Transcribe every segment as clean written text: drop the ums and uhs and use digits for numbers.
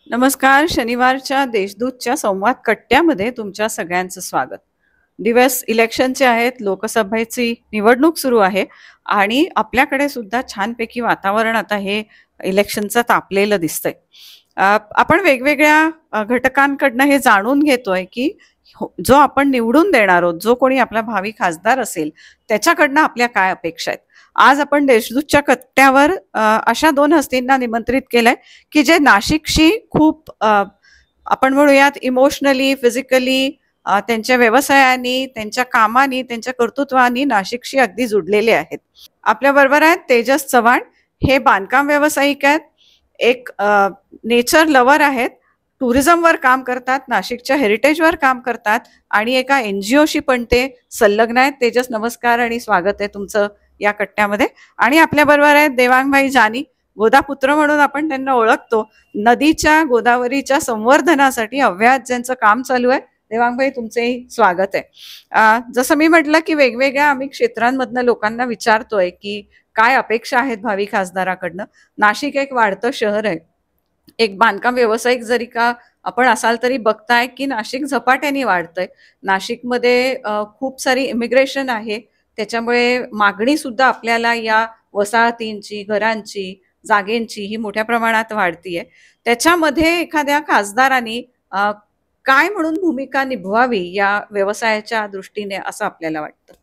नमस्कार. शनिवारच्या देशदूतच्या संवाद कट्ट्यामध्ये तुमच्या सगळ्यांचं स्वागत. दिवस इलेक्शनचे आहेत, लोकसभेची निवडणूक सुरू आहे आणि आपल्याकडे सुद्धा छानपैकी वातावरण आता हे इलेक्शनचं तापलेलं दिसतंय. आपण वेगवेगळ्या घटकांकडनं हे जाणून घेतोय की जो आपण निवडून देणार आहोत, जो कोणी आपला भावी खासदार असेल, त्याच्याकडनं आपल्या काय अपेक्षा आहेत. आज आपण देशदूतच्या कट्ट्यावर अशा दोन हस्तींना निमंत्रित केलंय की जे नाशिकशी खूप आपण म्हणूयात इमोशनली, फिजिकली, त्यांच्या व्यवसायानी, त्यांच्या कामानी, त्यांच्या कर्तृत्वानी नाशिकशी अगदी जुडलेले आहेत. आपल्या बरोबर आहेत तेजस चव्हाण. हे बांधकाम व्यावसायिक आहेत, एक नेचर लवर आहेत, टुरिझमवर काम करतात, नाशिकच्या हेरिटेजवर काम करतात आणि एका NGOशी पण ते संलग्न आहेत. तेजस, नमस्कार आणि स्वागत आहे तुमचं या कट्ट्यामध्ये. आणि आपल्या बरोबर आहेत देवांगभाई जानी, गोदापुत्र म्हणून आपण त्यांना ओळखतो. नदीच्या, गोदावरीच्या संवर्धनासाठी अव्याहत ज्यांचं काम चालू आहे. देवांगभाई, तुमचेही स्वागत आहे. जसं मी म्हटलं की वेगवेगळ्या आम्ही क्षेत्रांमधनं लोकांना विचारतोय की काय अपेक्षा आहेत भावी खासदाराकडनं. नाशिक एक वाढतं शहर आहे, एक बांधकाम व्यावसायिक जरी का आपण असाल तरी बघताय की नाशिक झपाट्याने वाढतंय. नाशिकमध्ये खूप सारी इमिग्रेशन आहे, त्याच्यामुळे मागणी सुद्धा आपल्याला या वसाहतींची, घरांची, जागेंची ही मोठ्या प्रमाणात वाढतीये. त्याच्यामध्ये एखाद्या खासदारांनी काय म्हणून भूमिका निभवावी या व्यवसायाच्या दृष्टीने असं आपल्याला वाटतं.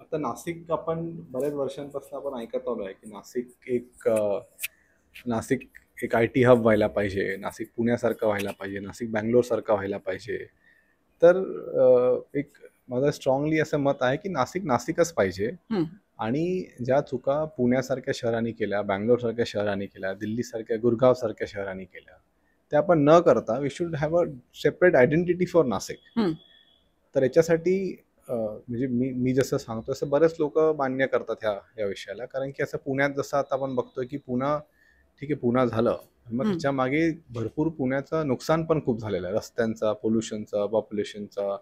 आता नाशिक आपण बऱ्याच वर्षांपासून आपण ऐकत आलो आहे की नाशिक एक IT हब व्हायला पाहिजे, नाशिक पुण्यासारखं व्हायला पाहिजे, नाशिक बँगलोरसारखं व्हायला पाहिजे. तर एक माझं स्ट्रॉंगली असं मत आहे की नाशिकच पाहिजे. आणि ज्या चुका पुण्यासारख्या शहरांनी केल्या, बँगलोरसारख्या शहरांनी केल्या, दिल्लीसारख्या, गुरगावसारख्या शहरांनी केल्या, त्या आपण न करता we should have a separate identity for Nashik. तर याच्यासाठी म्हणजे मी जसं सांगतो तसं बरेच लोक मान्य करतात या विषयाला. कारण की असं पुण्यात जसं आता आपण बघतोय की ठीक आहे, पुणा झालं, मग त्याच्या मागे भरपूर पुण्याचं नुकसान पण खूप झालेलं आहे. रस्त्यांचा, पोल्युशनचा, पॉप्युलेशनचा,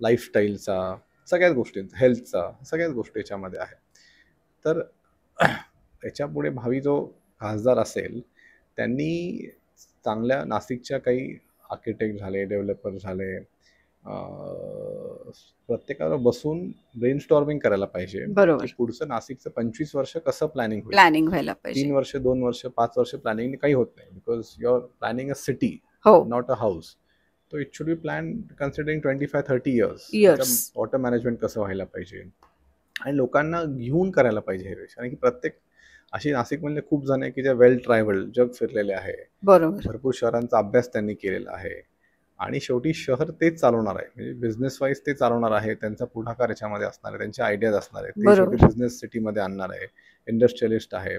लाईफस्टाईलचा, सगळ्याच गोष्टींचा, हेल्थचा, सगळ्याच गोष्टी याच्यामध्ये आहे. तर याच्यापुढे भावी जो खासदार असेल त्यांनी चांगल्या नाशिकच्या काही आर्किटेक्ट झाले, डेव्हलपर झाले, प्रत्येकाला बसून ब्रेनस्टॉर्मिंग करायला पाहिजे. बरोबर. पुढचं नाशिकचं 25 वर्ष कसं प्लॅनिंग व्हायला पाहिजे. 3 वर्ष, 2 वर्ष, 5 वर्ष प्लॅनिंग काही होत नाही. Because you are planning a city, not a house. तो it should be plan considering 25-30 years. Water management कसं व्हायला पाहिजे आणि लोकांना घेऊन करायला पाहिजे हे विषय. कारण की प्रत्येक अशी नाशिकमधले खूप जण आहे की जे वेल ट्रॅव्हल्ड, जग फिरलेले आहे, भरपूर शहरांचा अभ्यास त्यांनी केलेला आहे आणि शेवटी शहर तेच चालवणार आहे. म्हणजे बिझनेस वाईज ते चालवणार आहे, त्यांचा पुढाकार याच्यामध्ये असणार आहे, त्यांचे आयडियाज असणार आहे, ते शेवटी बिझनेस सिटीमध्ये आणणार आहे, इंडस्ट्रियलिस्ट आहे.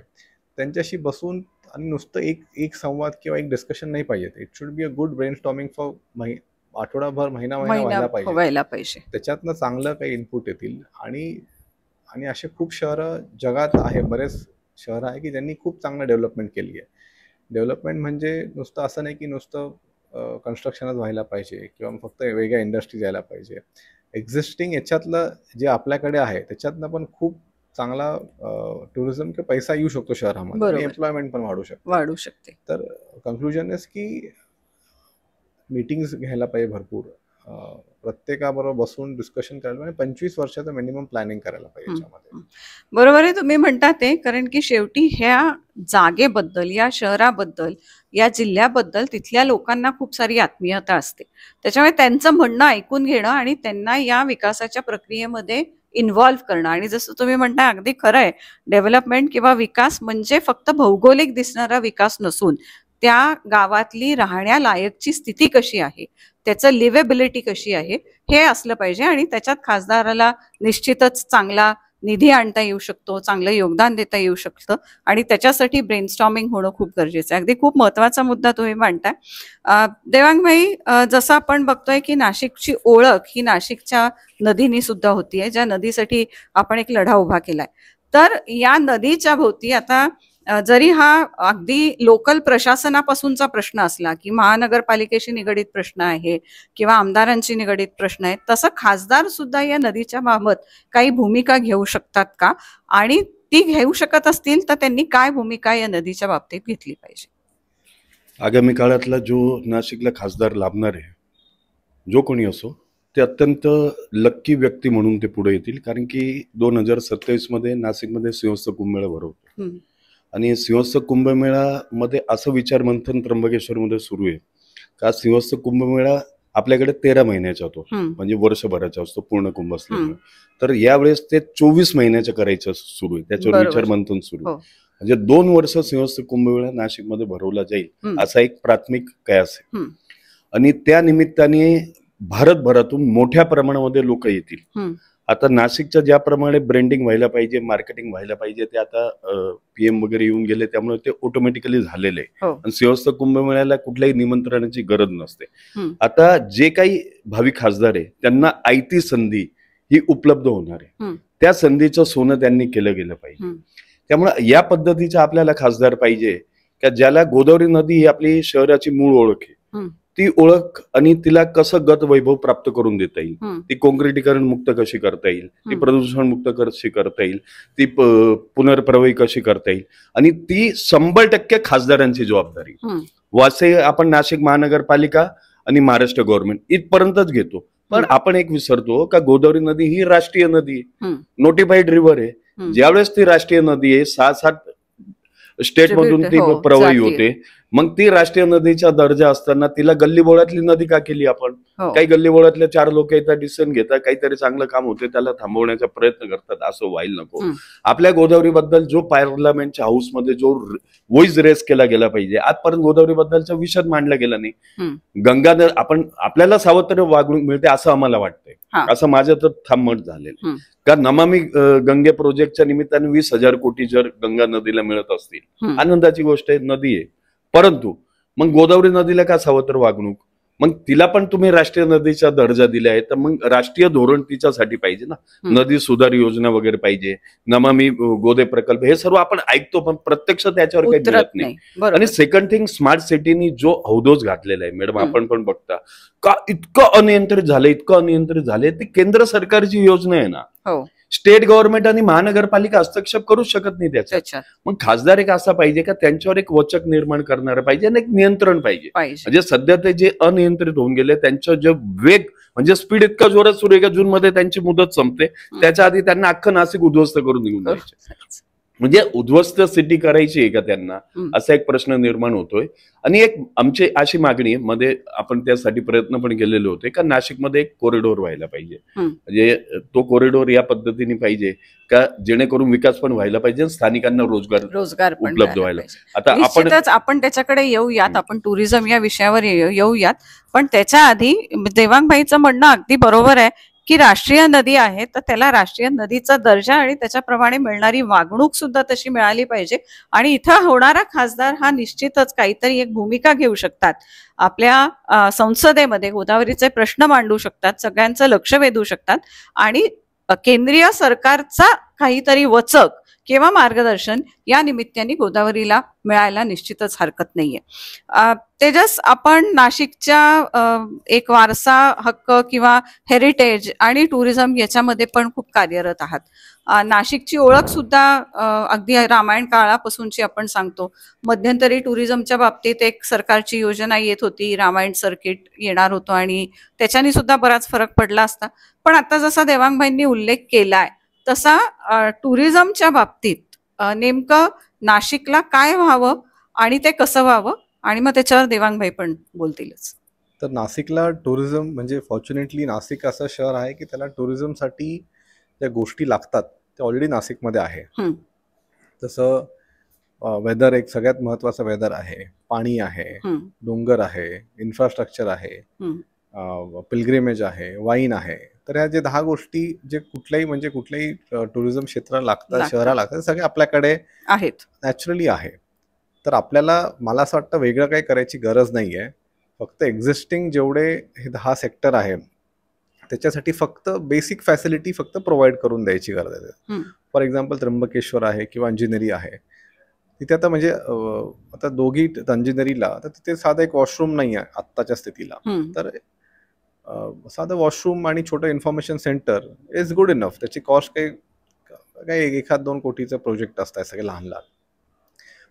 त्यांच्याशी बसून आणि नुसतं एक संवाद किंवा एक डिस्कशन नाही पाहिजे. It should be a good brain storming for आठवडाभर, महिना व्हायला पाहिजे. त्याच्यातनं चांगलं काही इनपुट येतील. आणि असे खूप शहरं जगात आहे, बरेच शहरं आहे की ज्यांनी खूप चांगलं डेव्हलपमेंट केली आहे. डेव्हलपमेंट म्हणजे नुसतं असं नाही की नुसतं कन्स्ट्रक्शनच व्हायला पाहिजे किंवा फक्त वेगळ्या इंडस्ट्रीज यायला पाहिजे. एक्झिस्टिंग याच्यातलं जे आपल्याकडे आहे त्याच्यातनं पण खूप चांगला टुरिझम किंवा पैसा येऊ शकतो शहरामध्ये आणि एम्प्लॉयमेंट पण वाढू शकते. तर कन्क्लुजन इज की मीटिंग्स घ्यायला पाहिजे भरपूर, प्रत्येकाबरोबर बसून डिस्कशन करायला पाहिजे, 25 वर्षाचं मिनिमम प्लॅनिंग करायला पाहिजे याच्यामध्ये. बरोबर आहे तुम्ही म्हणता ते. कारण की शेवटी ह्या जागेबद्दल, या शहराबद्दल, या जिल्ह्याबद्दल तिथल्या लोकांना खूप सारी आत्मीयता असते. त्याच्यामुळे त्यांचं म्हणणं ऐकून घेणं आणि त्यांना या विकासाच्या प्रक्रियेमध्ये इन्व्हॉल्व्ह करणं. आणि जसं तुम्ही म्हणता अगदी खरं आहे, डेव्हलपमेंट किंवा विकास म्हणजे फक्त भौगोलिक दिसणारा विकास नसून त्या गावातली राहण्यालायकची स्थिती कशी आहे, त्याचं लिव्हेबिलिटी कशी आहे हे असलं पाहिजे. आणि त्याच्यात खासदाराला निश्चितच चांगला निधी आणता येऊ शकतो, चांगलं योगदान देता येऊ शकतं आणि त्याच्यासाठी ब्रेनस्टॉर्मिंग होणं खूप गरजेचं आहे. अगदी खूप महत्त्वाचा मुद्दा तुम्ही मांडताय. देवांगभाई, जसं आपण बघतोय की नाशिकची ओळख ही नाशिकच्या नदीनी सुद्धा होतीये, ज्या नदीसाठी आपण एक लढा उभा केलाय. तर या नदीच्या भोवती आता जरी हा अगदी लोकल प्रशासनापासूनचा प्रश्न असला की महानगरपालिकेशी निगडीत प्रश्न आहे किंवा आमदारांशी निगडीत प्रश्न आहे, तसं खासदार सुद्धा या नदीच्या बाबत काही भूमिका घेऊ शकतात का? आणि ती घेऊ शकत असतील तर त्यांनी काय भूमिका या नदीच्या बाबतीत घेतली पाहिजे? आगामी काळातला जो नाशिकला खासदार लाभणार आहे, जो कोणी असो, ते अत्यंत लक्की व्यक्ती म्हणून ते पुढे येतील. कारण की 2027 मध्ये नाशिकमध्ये सिंहस्थ कुंभमेळा भरवतो आणि सिंहस्थ कुंभमेळामध्ये असं विचारमंथन त्र्यंबकेश्वरमध्ये सुरू आहे का सिंहस्थ कुंभमेळा आपल्याकडे 13 महिन्याचा होतो, म्हणजे वर्षभराचा असतो पूर्ण कुंभ असल्यामुळे. तर यावेळेस ते 24 महिन्याचं करायचं सुरू आहे, त्याच्यावर विचारमंथन सुरू आहे. म्हणजे 2 वर्ष सिंहस्थ कुंभमेळा नाशिकमध्ये भरवला जाईल असा एक प्राथमिक कयास आहे. आणि त्या निमित्ताने भारतभरातून मोठ्या प्रमाणामध्ये लोक येतील. आता नाशिकच्या ज्याप्रमाणे ब्रँडिंग व्हायला पाहिजे, मार्केटिंग व्हायला पाहिजे, ते आता PM वगैरे येऊन गेले, त्यामुळे ते ऑटोमॅटिकली झालेले आहे. आणि सिंहस्थ कुंभमेळ्याला कुठल्याही निमंत्रणाची गरज नसते. आता जे काही भावी खासदार आहे त्यांना आयती संधी ही उपलब्ध होणार आहे. त्या संधीचं सोनं त्यांनी केलं गेलं पाहिजे. त्यामुळे या पद्धतीचा आपल्याला खासदार पाहिजे की ज्याला गोदावरी नदी ही आपली शहराची मूळ ओळख आहे, ती ओळख आणि तिला कसं गत वैभव प्राप्त करून देता येईल, ती काँक्रिटीकरण मुक्त कशी करता येईल, ती प्रदूषण मुक्त कशी करता येईल, ती पुनर्प्रवाही कशी करता येईल, आणि ती 100% खासदारांची जबाबदारी. वासे आपण नाशिक महानगरपालिका आणि महाराष्ट्र गव्हर्नमेंट इथपर्यंतच घेतो, पण आपण एक विसरतो का गोदावरी नदी ही राष्ट्रीय नदी आहे, नोटिफाईड रिव्हर आहे. ज्यावेळेस ती राष्ट्रीय नदी आहे, 6-7 स्टेट मधून ती प्रवाही होते, मग ती राष्ट्रीय नदीचा दर्जा असताना तिला गल्लीबोळातली नदी का केली आपण? काही गल्लीबोळातले 4 लोक येतात, डिसिजन घेतात, काहीतरी चांगलं काम होते त्याला थांबवण्याचा प्रयत्न करतात. असं व्हायला नको. आपल्या गोदावरी बद्दल जो पार्लमेंटच्या हाऊस मध्ये जो व्हॉइस रेस केला गेला पाहिजे, आजपर्यंत गोदावरी बद्दलचा विषय मांडला गेला नाही. गंगा आपल्याला सावत्र वागणूक मिळते असं आम्हाला वाटतंय, असं माझं तर ठाम मत झालेलं. का नमामि गंगे प्रोजेक्टच्या निमित्ताने 20,000 कोटी जर गंगा नदीला मिळत असतील, आनंदाची गोष्ट आहे, नदी आहे. परंतु मग गोदावरी नदीला का सावत्र वागणूक? मग तिला पण तुम्ही राष्ट्रीय नदीचा दर्जा दिला आहे, तर मग राष्ट्रीय धोरण तिच्यासाठी पाहिजे ना. नदी सुधार योजना वगैरे पाहिजे, नमामि गोदे प्रकल्प, हे सर्व आपण ऐकतो पण प्रत्यक्ष त्याच्यावर काही मिळत नाही. आणि सेकंड थिंग, स्मार्ट सिटीनी जो हौदोस घातलेला आहे मॅडम, आपण पण बघता का इतकं अनियंत्रित झाले. ती केंद्र सरकारची योजना आहे ना, स्टेट गव्हर्नमेंट आणि महानगरपालिका हस्तक्षेप करू शकत नाही त्याच्यात. मग खासदार एक असा पाहिजे का त्यांच्यावर एक वचक निर्माण करणारा पाहिजे आणि एक नियंत्रण पाहिजे. म्हणजे सध्या ते जे अनियंत्रित होऊन गेले, त्यांचं जे वेग म्हणजे स्पीड इतका जोरात सुरू आहे का जून मध्ये त्यांची मुदत संपते, त्याच्या आधी त्यांना अख्खं नाशिक उद्ध्वस्त करून निघून जायचे. म्हणजे उद्ध्वस्त सिटी करायची आहे का त्यांना, असा एक प्रश्न निर्माण होतोय. आणि एक आमची अशी मागणी मध्ये आपण त्यासाठी प्रयत्न पण केलेले होते का नाशिकमध्ये एक कॉरिडॉर व्हायला पाहिजे. म्हणजे तो कॉरिडॉर या पद्धतीने पाहिजे का जेणेकरून विकास पण व्हायला पाहिजे, स्थानिकांना रोजगार उपलब्ध व्हायला. आता आपण त्याच्याकडे येऊयात, आपण टुरिझम या विषयावर येऊयात. पण त्याच्या आधी देवांगभाईचं म्हणणं अगदी बरोबर आहे की राष्ट्रीय नदी आहे तर त्याला राष्ट्रीय नदीचा दर्जा आणि त्याच्याप्रमाणे मिळणारी वागणूक सुद्धा तशी मिळाली पाहिजे. आणि इथं होणारा खासदार हा निश्चितच काहीतरी एक भूमिका घेऊ शकतात, आपल्या संसदेमध्ये गोदावरीचे प्रश्न मांडू शकतात, सगळ्यांचं लक्ष वेधू शकतात आणि केंद्रीय सरकारचा काहीतरी वचक किंवा मार्गदर्शन या निमित्ताने गोदावरीला मिळायला निश्चितच हरकत नाहीये. तेजस, आपण नाशिकच्या एक वारसा हक्क किंवा हेरिटेज आणि टुरिझम याच्यामध्ये पण खूप कार्यरत आहात. नाशिकची ओळख सुद्धा अगदी रामायण काळापासूनची आपण सांगतो. मध्यंतरी टुरिझमच्या बाबतीत एक सरकारची योजना येत होती, रामायण सर्किट येणार होतं आणि त्याच्याने सुद्धा बराच फरक पडला असता. पण आता जसा देवांगभाईंनी उल्लेख केलाय तसा टुरिझमच्या बाबतीत नेमकं नाशिकला काय व्हावं आणि ते कसं व्हावं, आणि मग त्याच्यावर देवांगभाई पण बोलतीलच. तर नाशिकला टुरिझम म्हणजे फॉर्च्युनेटली नाशिक असं शहर आहे की त्याला टुरिझमसाठी ज्या गोष्टी लागतात त्या ऑलरेडी नाशिकमध्ये आहे. तसं वेदर एक सगळ्यात महत्वाचं वेदर आहे, पाणी आहे, डोंगर आहे, इन्फ्रास्ट्रक्चर आहे, पिलग्रिमेज आहे, वाईन आहे. तर ह्या जे 10 गोष्टी जे कुठल्याही टुरिझम क्षेत्राला लागतात, शहराला लागतात, सगळे आपल्याकडे आहेत, नॅचरली आहे. तर आपल्याला, मला असं वाटतं, वेगळं काही करायची गरज नाही आहे. फक्त एक्झिस्टिंग जेवढे हे 10 सेक्टर आहे त्याच्यासाठी फक्त बेसिक फॅसिलिटी फक्त प्रोव्हाइड करून द्यायची गरज आहे. फॉर एक्झाम्पल त्र्यंबकेश्वर आहे किंवा अंजनेरी आहे, तिथे आता म्हणजे आता दोघी अंजनेरीला तर तिथे साधा एक वॉशरूम नाही आहे आत्ताच्या स्थितीला. तर साधं वॉशरूम आणि छोटं information centre is good enough. त्याची कॉस्ट काही काही 1-2 कोटीचे प्रोजेक्ट असतात सगळे लहान लहान,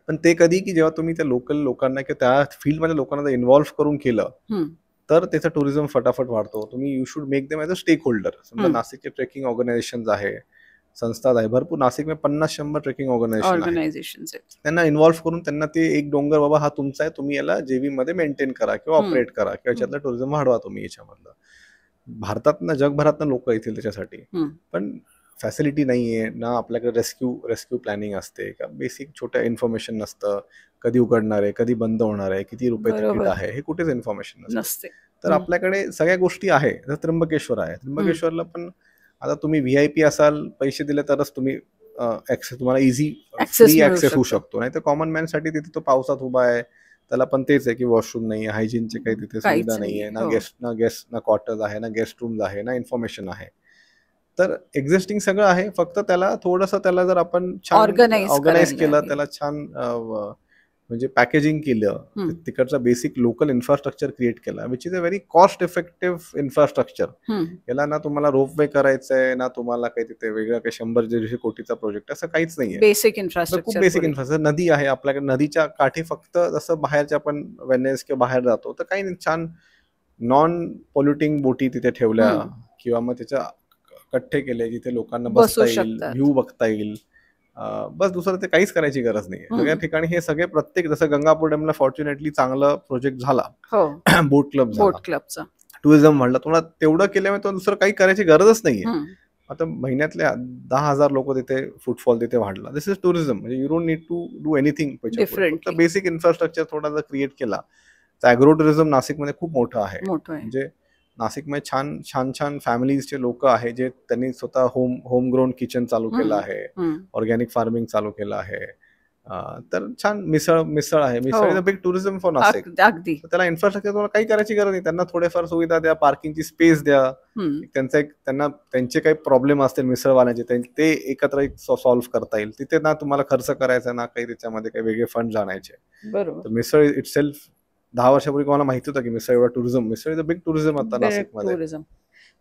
पण ते कधी की जेव्हा तुम्ही त्या लोकल लोकांना किंवा त्या फील्डमध्ये लोकांना इन्व्हॉल्व्ह करून केलं तर त्याचा टुरिझम फटाफट वाढतो. तुम्ही you should make them as a stakeholder. समजा नाशिकचे ट्रेकिंग ऑर्गनायझेशन आहे, संस्था आहे भरपूर, नाशिकमध्ये 50-100 ट्रेकिंग ऑर्गनायझेशन त्यांना इन्व्हॉल्व्ह करून त्यांना ते एक डोंगर बाबा हा तुमचा आहे, तुम्ही याला जेवी मध्ये मेंटेन करा किंवा ऑपरेट करा किंवा याच्यातलं टुरिझम वाढवा तुम्ही याच्यामधलं. भारतातनं जगभरातनं लोक येतील त्याच्यासाठी, पण फॅसिलिटी नाहीये ना, आपल्याकडे रेस्क्यू प्लॅनिंग असते का, बेसिक छोट्या इन्फॉर्मेशन नसतं, कधी उघडणार आहे, कधी बंद होणार आहे, किती रुपये तिकीट आहे, हे कुठेच इन्फॉर्मेशन नसते. तर आपल्याकडे सगळ्या गोष्टी आहे. त्र्यंबकेश्वर आहे, त्र्यंबकेश्वरला पण आता तुम्ही VIP असाल, पैसे दिले तरच तुम्ही तुम्हाला इझी फ्री ऍक्सेस होऊ शकतो, नाही तर कॉमन मॅन साठी तिथे तो पावसात उभा आहे, त्याला पण तेच आहे की वॉशरूम नाही, हायजीनचे काही तिथे सुविधा नाहीये, ना क्वार्टर्स आहे, ना गेस्ट रूम्स आहे, ना इन्फॉर्मेशन आहे. तर एक्झिस्टिंग सगळं आहे, फक्त त्याला थोडंसं त्याला जर आपण छान ऑर्गनाइज केलं, त्याला छान म्हणजे पॅकेजिंग केलं, तिकडचा बेसिक लोकल इन्फ्रास्ट्रक्चर क्रिएट केला, which is a very cost effective infrastructure. याला ना तुम्हाला रोपवे करायचंय, ना तुम्हाला काही तिथे वेगळं काही 100-150 कोटीचा प्रोजेक्ट असं काहीच नाहीये. बेसिक इन्फ्रास्ट्रक्चर, खूप बेसिक इन्फ्रास्ट्रक्चर. नदी आहे आपल्याकडे, नदीच्या काठी फक्त जसं बाहेरच्या आपण वेनेस किंवा बाहेर जातो तर काही छान नॉन पोल्युटिंग बोटी तिथे ठेवल्या किंवा मग त्याच्या कट्टे केले जिथे लोकांना बसता येईल, व्ह्यू बघता येईल, बस. दुसरं ते काहीच करायची गरज नाही. सगळ्या ठिकाणी हे सगळे प्रत्येक, जसं गंगापूर डॅमला फॉर्च्युनेटली चांगला प्रोजेक्ट झाला, बोट क्लबचा, टुरिझम म्हणलं, तुम्हाला तेवढं केल्यामुळे दुसरं काही करायची गरजच नाहीये. आता महिन्यातले 10,000 लोक तिथे फुटफॉल तिथे वाढला. This is tourism. म्हणजे you don't need to do anything. Basic infrastructure थोडा जर क्रिएट केला तर ॲग्रो टुरिझम नाशिकमध्ये खूप मोठं आहे. म्हणजे नाशिकमध्ये छान फॅमिलीजचे लोक आहे जे त्यांनी स्वतः होम ग्रोन किचन चालू केलं आहे, ऑर्गॅनिक फार्मिंग चालू केलं आहे. तर छान मिसळ आहे. Misal is a big tourism for Nashik. त्याला इन्फ्रास्ट्रक्चर तुम्हाला काही करायची गरज नाही. त्यांना थोडेफार सुविधा द्या, पार्किंगची स्पेस द्या, त्यांना त्यांचे काही प्रॉब्लेम असतील मिसळवाल्यांचे ते एकत्र सॉल्व्ह करता येईल. तिथे ना तुम्हाला खर्च करायचा, ना काही त्याच्यामध्ये काही वेगळे फंड आणायचे. तर मिसळ इटसेल्फ 10 वर्षापूर्वी मला माहिती होतं की मिसळ एवढा tourism, misal is a big tourism आता नाशिकमध्ये.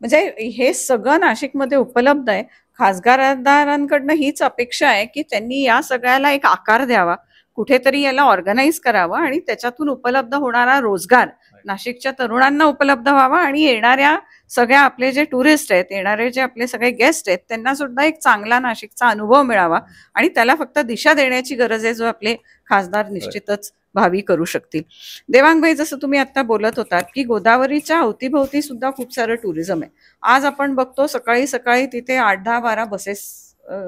म्हणजे हे सगळं नाशिकमध्ये उपलब्ध आहे. खासदारांकडनं हीच अपेक्षा आहे की त्यांनी या सगळ्याला एक आकार द्यावा, कुठेतरी याला ऑर्गनाईज करावं आणि त्याच्यातून उपलब्ध होणारा रोजगार नाशिकच्या तरुणांना उपलब्ध व्हावा आणि येणाऱ्या सगळ्या आपले जे टुरिस्ट आहेत, येणारे जे आपले सगळे गेस्ट आहेत, त्यांना सुद्धा एक चांगला नाशिकचा अनुभव मिळावा आणि त्याला फक्त दिशा देण्याची गरज आहे, जो आपले खासदार निश्चितच भावी करू शकतील. देवांगभाई, जसं तुम्ही आता बोलत होतात की गोदावरीच्या अवतीभोवती सुद्धा खूप सारं टुरिझम आहे. आज आपण बघतो सकाळी तिथे 8-10-12 बसेस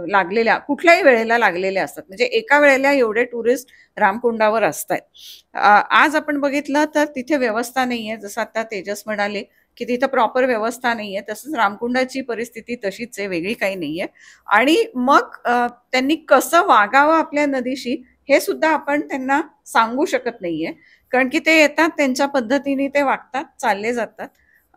लागलेल्या, कुठल्याही वेळेला लागलेल्या असतात. म्हणजे एका वेळेला एवढे टुरिस्ट रामकुंडावर असतात. आज आपण बघितलं तर तिथे व्यवस्था नाहीये. जसं आता तेजस म्हणाले की तिथं प्रॉपर व्यवस्था नाहीये, तसंच रामकुंडाची परिस्थिती तशीच आहे, वेगळी काही नाहीये. आणि मग त्यांनी कसं वागावं आपल्या नदीशी हे सुद्धा आपण त्यांना सांगू शकत नाहीये, कारण की ते येतात त्यांच्या पद्धतीने ते वागतात, चालले जातात.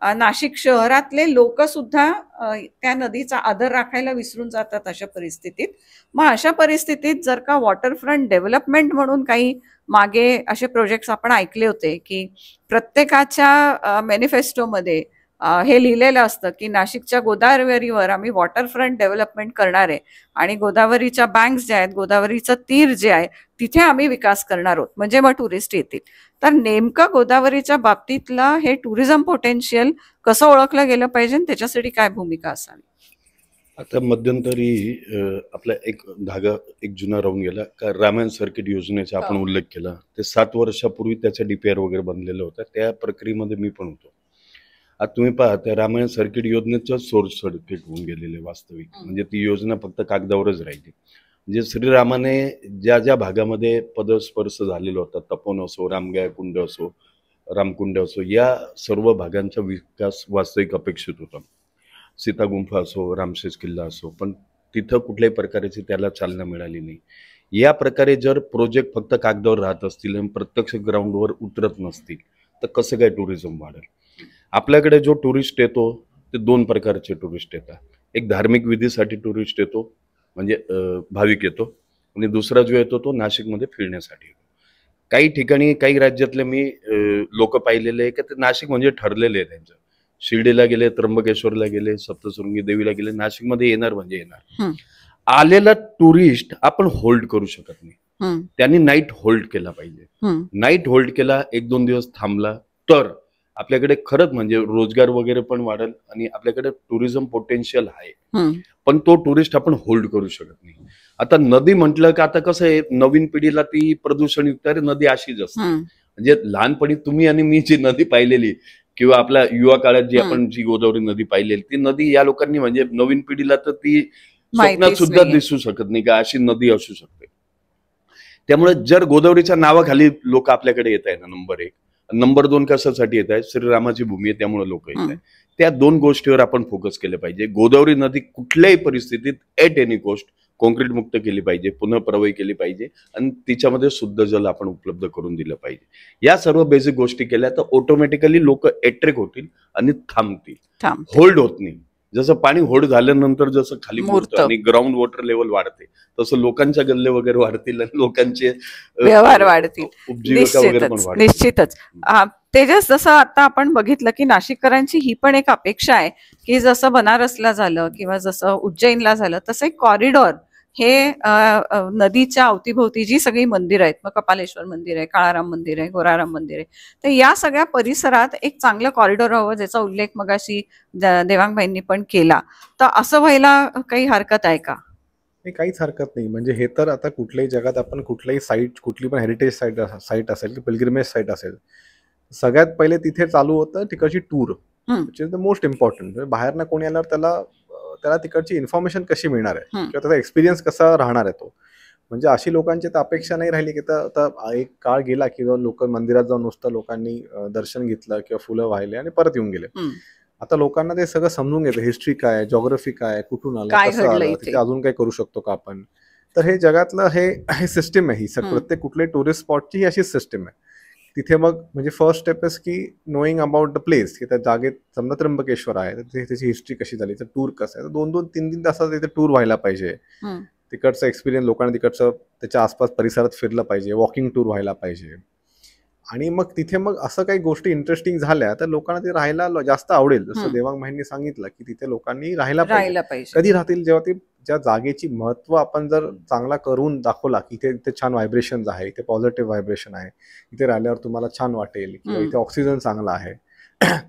नाशिक शहरातले लोक सुद्धा त्या नदीचा आदर राखायला विसरून जातात अशा परिस्थितीत. मग अशा परिस्थितीत जर का वॉटरफ्रंट डेव्हलपमेंट म्हणून काही मागे असे प्रोजेक्ट्स आपण ऐकले होते की प्रत्येकाच्या मॅनिफेस्टोमध्ये हे लिहिलेलं असतं की नाशिकच्या गोदावरीवर आम्ही वॉटरफ्रंट डेव्हलपमेंट करणार आहे आणि गोदावरीच्या बँक्स ज्या आहेत, गोदावरीचं तीर जे आहे तिथे आम्ही विकास करणार आहोत, म्हणजे मग टुरिस्ट येतील. तर नेमकं गोदावरीच्या बाबतीतलं हे टुरिझम पोटेन्शियल कसं ओळखलं गेलं पाहिजे, त्याच्यासाठी काय भूमिका असावी? आता मध्यंतरी आपला एक धागा एक जुना राहून गेला का, रामायण सर्किट योजनेचा आपण उल्लेख केला. ते 7 वर्षापूर्वी त्याचा DPR वगैरे बनलेलं होतं. त्या प्रक्रियेमध्ये मी पण होतो. आता तुम्ही पहा, त्या रामायण सर्किट योजनेचं सोर्स सर्किट होऊन गेलेले वास्तविक. म्हणजे ती योजना फक्त कागदावरच राहिली. म्हणजे श्रीरामाने ज्या ज्या भागामध्ये पदस्पर्श झालेला होता, तपोवन असो, रामगाय कुंड असो, रामकुंड असो, या सर्व भागांचा विकास वास्तविक अपेक्षित होता. सीता गुंफा असो, रामशेष किल्ला असो, पण तिथं कुठल्याही प्रकारची त्याला चालना मिळाली नाही. या प्रकारे जर प्रोजेक्ट फक्त कागदावर राहत असतील आणि प्रत्यक्ष ग्राउंडवर उतरत नसतील तर कसं काय टुरिझम वाढेल? आपल्याकडे जो टुरिस्ट येतो ते 2 प्रकारचे टुरिस्ट येतात. एक धार्मिक विधीसाठी टुरिस्ट येतो, म्हणजे भाविक येतो, आणि दुसरा जो येतो तो नाशिकमध्ये फिरण्यासाठी येतो. काही ठिकाणी काही राज्यातले मी लोक पाहिलेले आहे की ते नाशिक म्हणजे ठरलेले आहे त्यांचं. शिर्डीला गेले, त्र्यंबकेश्वरला गेले, सप्तशृंगी देवीला गेले, नाशिकमध्ये येणार म्हणजे येणार. आलेला टुरिस्ट आपण होल्ड करू शकत नाही, त्यांनी नाईट होल्ड केला पाहिजे. नाईट होल्ड केला, 1-2 दिवस थांबला तर आपल्याकडे खरंच म्हणजे रोजगार वगैरे पण वाढेल आणि आपल्याकडे टुरिझम पोटेन्शियल आहे. पण तो टुरिस्ट आपण होल्ड करू शकत नाही. आता नदी म्हटलं की आता कसं आहे, नवीन पिढीला ती प्रदूषणयुक्त नदी अशीच असते. म्हणजे लहानपणी तुम्ही आणि मी जी नदी पाहिलेली किंवा आपल्या युवा काळात जी आपण जी गोदावरी नदी पाहिलेली, ती नदी या लोकांनी म्हणजे नवीन पिढीला तर ती स्वप्नात सुद्धा दिसू शकत नाही का अशी नदी असू शकते. त्यामुळे जर गोदावरीच्या नावाखाली लोक आपल्याकडे येत आहे ना, नंबर 1. नंबर 2 कशासाठी येत आहे, श्रीरामाची भूमी आहे त्यामुळे लोक येत आहेत. त्या 2 गोष्टीवर आपण फोकस केले पाहिजे. गोदावरी नदी कुठल्याही परिस्थितीत एट एनी कॉस्ट कॉन्क्रीट मुक्त केली पाहिजे, पुन्हा प्रवाही केली पाहिजे आणि तिच्यामध्ये शुद्ध जल आपण उपलब्ध करून दिलं पाहिजे. या सर्व बेसिक गोष्टी केल्या तर ऑटोमॅटिकली लोक अट्रॅक्ट होतील आणि थांबतील, होल्ड होत नाही. जसं पाणी होल्ड झाल्यानंतर जसं खाली मुरतं आणि ग्राउंड वॉटर लेवल वाढते, तसं लोकांच्या गल्ले वगैरे वाढतील आणि लोकांचे व्यवहार वाढतील. निश्चितच. तेजस, जसं आता आपण बघितलं की नाशिककरांची ही पण एक अपेक्षा आहे की जसं बनारसला झालं किंवा जसं उज्जैनला झालं तसं एक कॉरिडॉर हे नदीच्या अवतीभोवती जी सगळी मंदिर आहेत, मग कपालेश्वर मंदिर आहे, काळाराम मंदिर आहे, गोराराम मंदिर आहे, तर या सगळ्या परिसरात एक चांगलं कॉरिडॉर हवं, ज्याचा उल्लेख मगाशी देवांगबाईंनी पण केला. तर असं व्हायला काही हरकत आहे का? काहीच हरकत नाही. म्हणजे हे तर आता कुठल्याही जगात आपण कुठल्याही साईट, कुठली पण हेरिटेज साईट असेल की पिलग्रिमेज साईट असेल, सगळ्यात पहिले तिथे चालू होतं तिकडची tour, which is the most important. बाहेरनं कोणी आल्यावर त्याला तिकडची इन्फॉर्मेशन कशी मिळणार आहे किंवा त्याचा एक्सपिरियन्स कसा राहणार आहे तो. म्हणजे अशी लोकांची तर अपेक्षा नाही राहिली की आता एक काळ गेला की लोक मंदिरात जाऊन नुसतं लोकांनी दर्शन घेतलं किंवा फुलं वाहिले आणि परत येऊन गेले. आता लोकांना ते सगळं समजून घेतं, हिस्ट्री काय, जॉग्राफी काय, कुठून आलं, कसं आलं, तिथे अजून काय करू शकतो का आपण. तर हे जगातलं हे सिस्टीम आहे. ही प्रत्येक कुठल्याही टुरिस्ट स्पॉटची ही अशीच सिस्टीम आहे. तिथे मग म्हणजे फर्स्ट स्टेप इज की नोईंग अबाउट द प्लेस, की त्या जागेत समजा त्र्यंबकेश्वर आहे तर त्याची हिस्ट्री कशी झाली, तर टूर कसं आहे, 2-3 तासात तिथे टूर व्हायला पाहिजे. तिकडचा एक्सपिरियन्स लोकांना तिकडचं त्याच्या आसपास परिसरात फिरलं पाहिजे, वॉकिंग टूर व्हायला पाहिजे. आणि मग तिथे मग असं काही गोष्टी इंटरेस्टिंग झाल्या तर लोकांना ते राहायला जास्त आवडेल. जसं देवांगबाईंनी सांगितलं की तिथे लोकांनी राहायला पाहिजे. कधी राहतील, जेव्हा ते ज्या जागेची महत्व आपण जर चांगला करून दाखवला की इथे छान व्हायब्रेशन आहे, इथे पॉझिटिव्ह व्हायब्रेशन आहे, इथे राहिल्यावर तुम्हाला छान वाटेल किंवा इथे ऑक्सिजन चांगला आहे,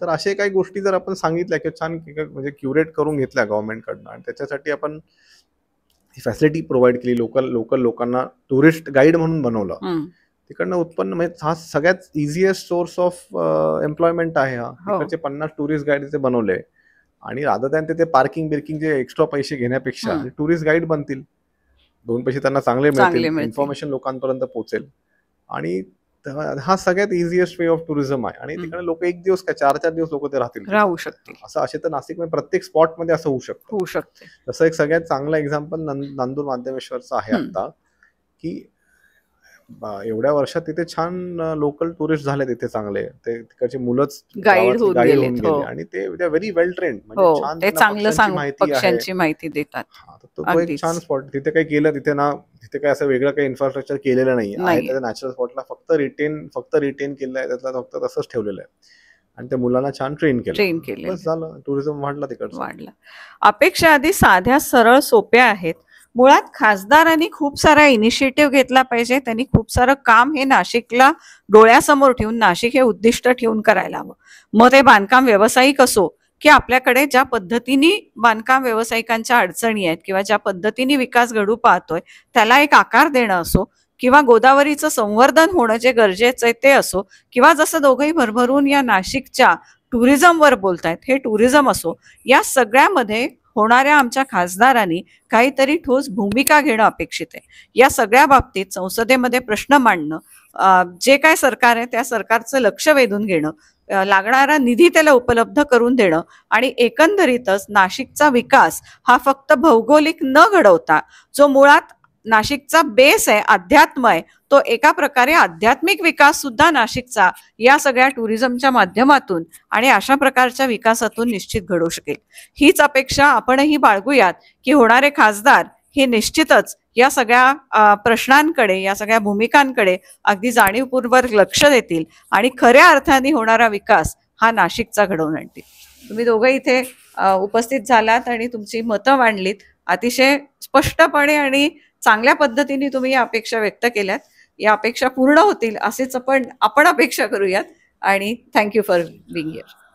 तर अशा काही गोष्टी जर आपण सांगितल्या किंवा छान म्हणजे क्युरेट करून घेतल्या गव्हर्नमेंटकडनं आणि त्याच्यासाठी आपण फॅसिलिटी प्रोव्हाइड केली, लोकल लोकांना टुरिस्ट गाईड म्हणून बनवलं, तिकडनं उत्पन्न म्हणजे हा सगळ्यात इझिएस्ट सोर्स ऑफ एम्प्लॉयमेंट आहे. हा तिकडचे 50 टुरिस्ट गाईड तिथे बनवले आणि रादर दॅन ते पार्किंग बिर्किंगचे एक्स्ट्रा पैसे घेण्यापेक्षा टुरिस्ट गाईड बनतील, 2 पैसे त्यांना चांगले मिळतील, इन्फॉर्मेशन लोकांपर्यंत पोहोचेल आणि हा सगळ्यात इझिएस्ट वे ऑफ टुरिझम आहे. आणि तिकडे लोक 1 दिवस काय 4-4 दिवस लोक ते राहू शकतील. असं असे तर नाशिक मध्ये प्रत्येक स्पॉट मध्ये असं होऊ शकतं. तसं एक सगळ्यात चांगलं एक्झाम्पल नांदूर माध्यमेश्वरचं आहे आता, की एवढ्या वर्षात तिथे छान लोकल टुरिस्ट झाले तिथे चांगले, ते तिकडचे मुलंच गाईड होऊन गेले आणि ते व्हेरी वेल ट्रेंड, म्हणजे छान पक्ष्यांची माहिती देतात. तो एक छान स्पॉट. तिथे काही केलं, तिथे काय असं वेगळं काही इन्फ्रास्ट्रक्चर केलेलं नाही आहे. त्या नॅचरल स्पॉटला फक्त रिटेन केलंय, त्यातला फक्त तसंच ठेवलेलं आहे आणि त्या मुलांना छान ट्रेन केलं, बस झालं, टुरिझम वाढला तिकडचं. अपेक्षा आधी साध्या सरळ सोप्या आहेत. मुळात खासदारांनी खूप सारा इनिशिएटिव्ह घेतला पाहिजे. त्यांनी खूप सारं काम हे नाशिकला डोळ्यासमोर ठेवून, नाशिक हे उद्दिष्ट ठेवून करायला हवं. मग ते बांधकाम व्यावसायिक असो, की आपल्याकडे ज्या पद्धतीने बांधकाम व्यावसायिकांच्या अडचणी आहेत किंवा ज्या पद्धतीने विकास घडू पाहतोय त्याला एक आकार देणं असो, किंवा गोदावरीचं संवर्धन होणं जे गरजेचं आहे ते असो, किंवा जसं दोघंही भरभरून या नाशिकच्या टुरिझमवर बोलतायत हे टुरिझम असो, या सगळ्यामध्ये होणाऱ्या आमच्या खासदारांनी काहीतरी ठोस भूमिका घेणं अपेक्षित आहे. या सगळ्या बाबतीत संसदेमध्ये प्रश्न मांडणं, जे काय सरकार आहे त्या सरकारचं लक्ष वेधून घेणं, लागणारा निधी त्याला उपलब्ध करून देणं आणि एकंदरीतच नाशिकचा विकास हा फक्त भौगोलिक न घडवता जो मुळात नाशिकचा बेस आहे, अध्यात्म आहे, तो एका प्रकारे आध्यात्मिक विकास सुद्धा नाशिकचा या सगळ्या टुरिझमच्या माध्यमातून आणि अशा प्रकारच्या विकासातून निश्चित घडू शकेल. हीच अपेक्षा आपणही बाळगूयात की होणारे खासदार हे निश्चितच या सगळ्या प्रश्नांकडे, या सगळ्या भूमिकांकडे अगदी जाणीवपूर्वक लक्ष देतील आणि खऱ्या अर्थाने होणारा विकास हा नाशिकचा घडवून आणतील. तुम्ही दोघं इथे उपस्थित झालात आणि तुमची मतं मांडलीत, अतिशय स्पष्टपणे आणि चांगल्या पद्धतीने तुम्ही या अपेक्षा व्यक्त केल्यात. या अपेक्षा पूर्ण होतील असेच आपण अपेक्षा करूयात. आणि थँक्यू फॉर बिंग हिअर.